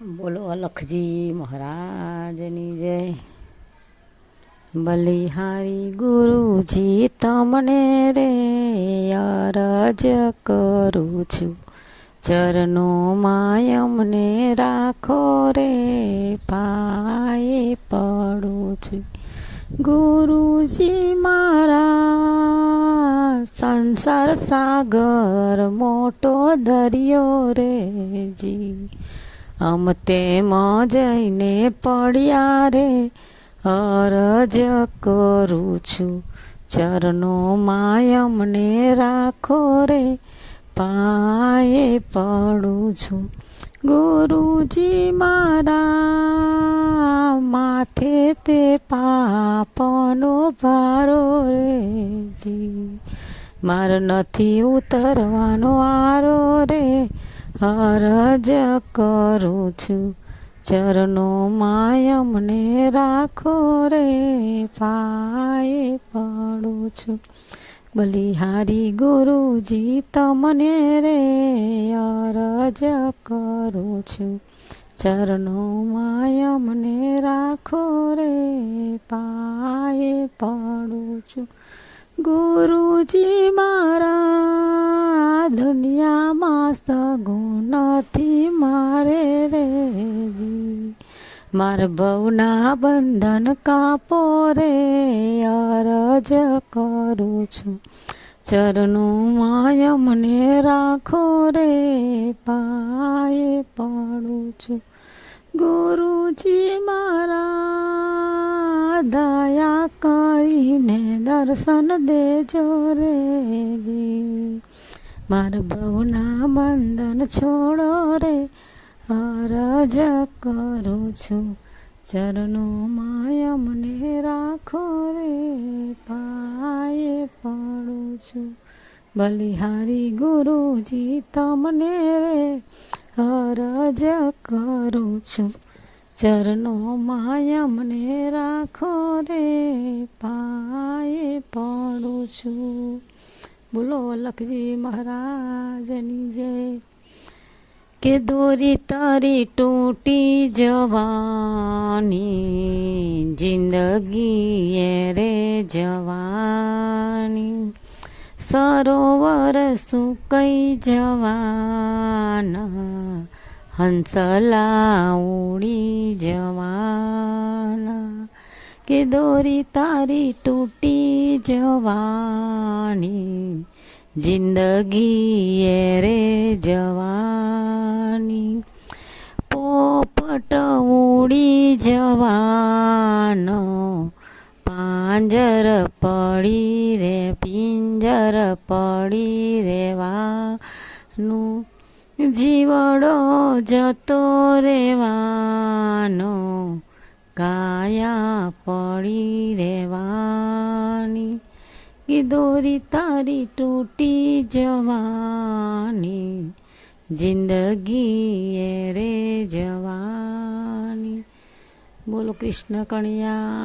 બોલો અલખજી મહારાજની જય। બલિહારી ગુરુજી તમને રે અરજ કરું છું, ચરણોમાં અમને રાખો રે પાયે પડું છું। ગુરુજી મારા સંસાર સાગર મોટો દરિયો રે જી, અમ તેમાં જઈને પડ્યા રે અરજ કરું છું, ચરણોમાં અમને રાખો રે પાયે પડું છું। ગુરુજી મારા માથે તે પાપનો ભારો રે જી, માર નથી ઉતરવાનો આરો રે અરજ કરું છું, ચરણોમાં અમને રાખો રે પાયે પડું છું। બલિહારી ગુરુજી તમને રે અરજ કરું છું, ચરણોમાં અમને રાખો રે પાયે પડું છું। ગુરુજી મારા દુનિયામાં સગુણ નથી મારે રે જી, માર ભવના બંધન કાપો રે અરજ કરું છું, ચરણોમાં અમને રાખો રે પાયે પડું છું। ગુરુજી મારા દયા કરીને દર્શન દેજો રે જી, માર ભવના બંધન છોડો રે અરજ કરું છું, ચરણોમાં અમને રાખો રે પાયે પડું છું। બલિહારી ગુરુજી તમને રે અરજ કરું છું, ચરણોમાં અમને રાખો રે પાયે પડું છું। બોલો અલખજી મહારાજની જય। કે દોરી તારી તૂટી જવાની, જિંદગી રે જવાની, સરોવર સુકાઈ જવાના, હંસલા ઉડી જવાના। કે દોરી તારી તૂટી જવાની, જિંદગી રે જવાની, પોપટ ઉડી જવાનો, પાંજર પડી રે પિંજર પડી રેવાનું, જીવડો જતો રેવાનો, કાયા પડી રેવાની। કે દોરી તારી તૂટી જવાની, જિંદગી રે જવાની। બોલો કૃષ્ણ કણિયા।